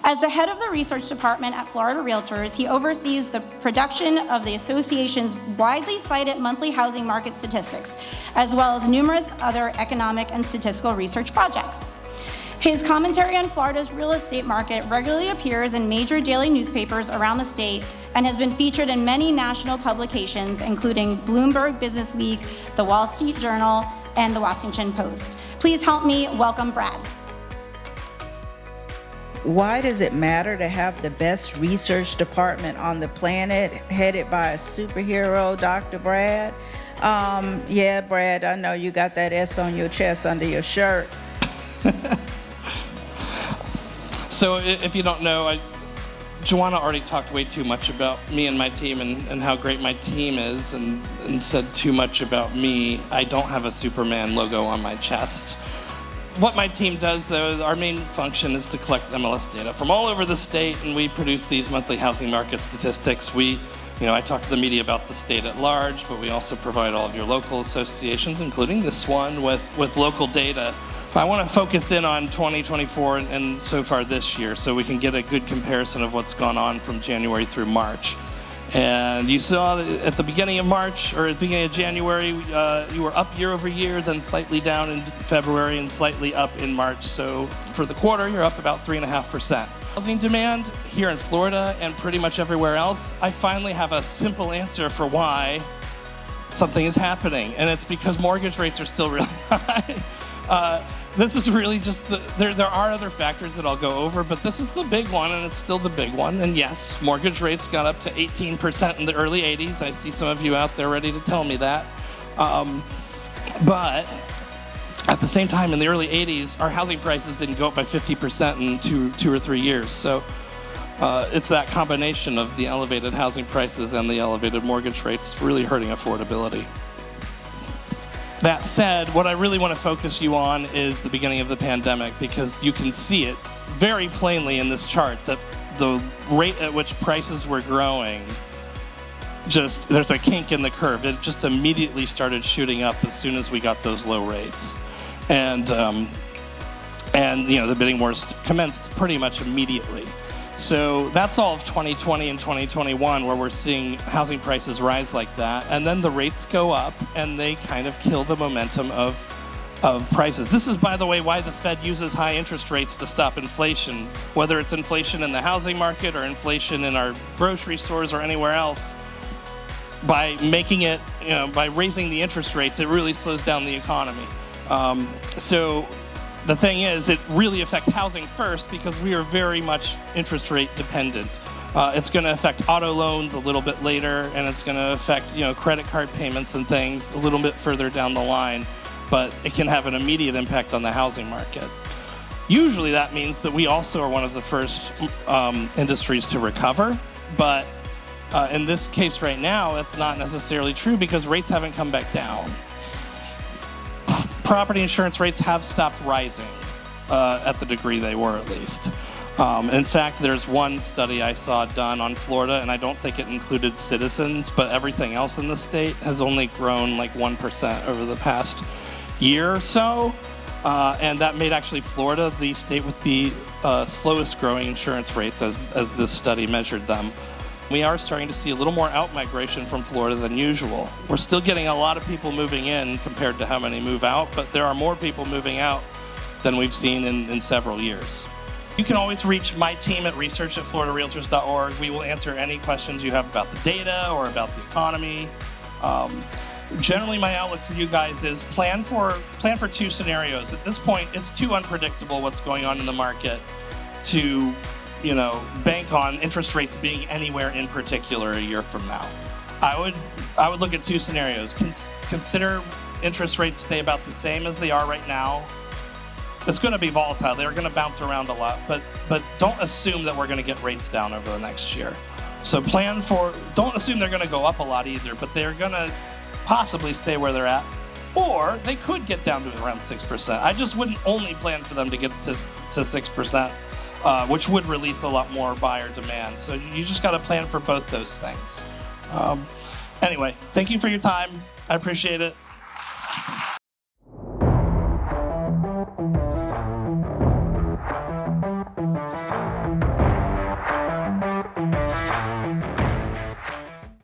As the head of the research department at Florida Realtors, he oversees the production of the association's widely cited monthly housing market statistics, as well as numerous other economic and statistical research projects. His commentary on Florida's real estate market regularly appears in major daily newspapers around the state and has been featured in many national publications, including Bloomberg Businessweek, the Wall Street Journal, and the Washington Post. Please help me welcome Brad. Why does it matter to have the best research department on the planet, headed by a superhero, Dr. Brad? Yeah, Brad, I know you got that S on your chest under your shirt. So if you don't know, Joanna already talked way too much about me and my team and how great my team is and said too much about me. I don't have a Superman logo on my chest. What my team does, though, our main function is to collect MLS data from all over the state, and we produce these monthly housing market statistics. I talk to the media about the state at large, but we also provide all of your local associations, including this one, with local data. I want to focus in on 2024 and so far this year so we can get a good comparison of what's gone on from January through March. And you saw at the beginning of March, or at the beginning of January, you were up year over year, then slightly down in February and slightly up in March. So for the quarter, you're up about 3.5%. Housing demand here in Florida and pretty much everywhere else, I finally have a simple answer for why something is happening. And it's because mortgage rates are still really high. This is really just there are other factors that I'll go over, but this is the big one, and it's still the big one. And yes, mortgage rates got up to 18% in the early 80s. I see some of you out there ready to tell me that. But at the same time, in the early 80s, our housing prices didn't go up by 50% in two or 3 years. So it's that combination of the elevated housing prices and the elevated mortgage rates really hurting affordability. That said, what I really want to focus you on is the beginning of the pandemic, because you can see it very plainly in this chart that the rate at which prices were growing, there's a kink in the curve. It just immediately started shooting up as soon as we got those low rates. And the bidding wars commenced pretty much immediately. So that's all of 2020 and 2021 where we're seeing housing prices rise like that. And then the rates go up and they kind of kill the momentum of prices. This is, by the way, why the Fed uses high interest rates to stop inflation, whether it's inflation in the housing market or inflation in our grocery stores or anywhere else. By making it, by raising the interest rates, it really slows down the economy. So the thing is, it really affects housing first because we are very much interest rate dependent. It's going to affect auto loans a little bit later, and it's going to affect credit card payments and things a little bit further down the line, but it can have an immediate impact on the housing market. Usually that means that we also are one of the first industries to recover, but in this case right now, that's not necessarily true because rates haven't come back down. Property insurance rates have stopped rising at the degree they were, at least. In fact, there's one study I saw done on Florida, and I don't think it included Citizens, but everything else in the state has only grown like 1% over the past year or so. And that made actually Florida the state with the slowest growing insurance rates as this study measured them. We are starting to see a little more out-migration from Florida than usual. We're still getting a lot of people moving in compared to how many move out, but there are more people moving out than we've seen in several years. You can always reach my team at research@floridarealtors.org. We will answer any questions you have about the data or about the economy. Generally, my outlook for you guys is plan for 2 scenarios. At this point, it's too unpredictable what's going on in the market to bank on interest rates being anywhere in particular a year from now. I would look at 2 scenarios. Consider interest rates stay about the same as they are right now. It's going to be volatile. They're going to bounce around a lot, but don't assume that we're going to get rates down over the next year. So don't assume they're going to go up a lot either, but they're going to possibly stay where they're at, or they could get down to around 6%. I just wouldn't only plan for them to get to 6%. Which would release a lot more buyer demand. So you just got to plan for both those things. Anyway, thank you for your time. I appreciate it.